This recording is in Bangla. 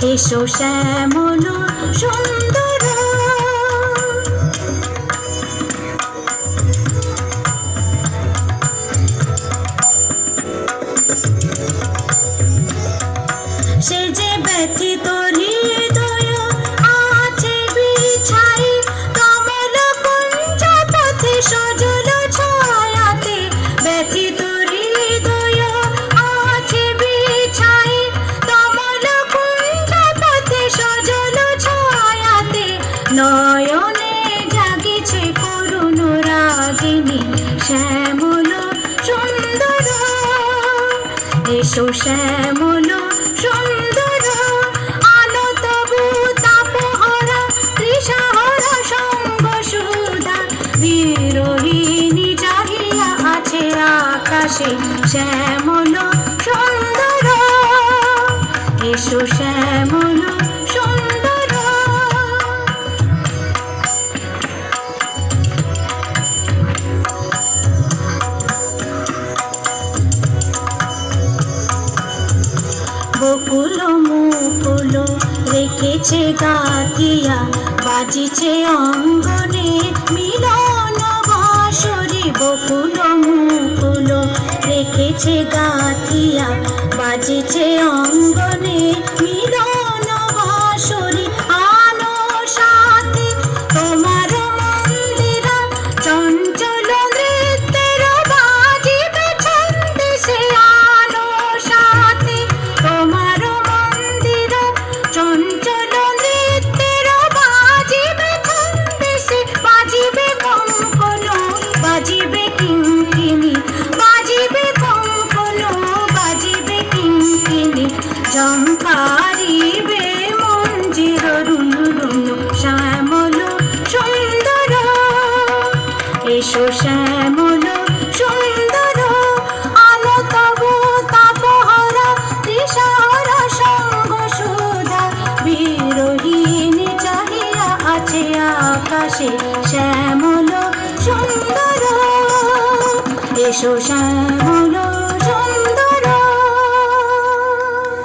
এসো শ্যামল সুন্দর সে যে ব্যথিত হৃদয় আছে বিছাই কমল কুঞ্জ পথে সজল ছায়াতে ব্যথিত হৃদয় আছে বিছাই কমল কুঞ্জ পথে সজল ছায়াতে নয়নে জাগিছে করুণ রাগিনী শ্যামল সুন্দর এসো শ্যামল সুন্দর আলো তবু তাপহরা তৃষাহরা সঙ্গ সুধা বিরোহিণী চাহিয়া আছে আকাশে শ্যামল সুন্দর এসো শ্যামল সুন্দর বকুল মুকুল রেখেছে গাতিয়া বাজিছে অঙ্গনে মিলন বাঁশরি বকুল মুকুল রেখেছে গাতিয়া বাজিছে অঙ্গনে মিলন বাঁশরি আনো সাথে তোমার মন্দিরা চঞ্চল নৃত্যের বাজিবে ছন্দেশে আনো সাথে তোমার মন্দির চঞ্চল নৃত্যের বাজিবে ছন্দেশে বাজিবে কঙ্কন বাজিবে কিঙ্কিণী বাজিবে কঙ্কন বাজিবে কিঙ্কিণী ঝঙ্কারিবে মঞ্জির রুনু রুনু শ্যামল সুন্দর এসো শ্যামল সুন্দর আলো তবু তাপহরা তৃষাহরা সঙ্গ সুধা বিরোহিণী চাহিয়া আছে আকাশে শ্যামল সুন্দর এসো শ্যামল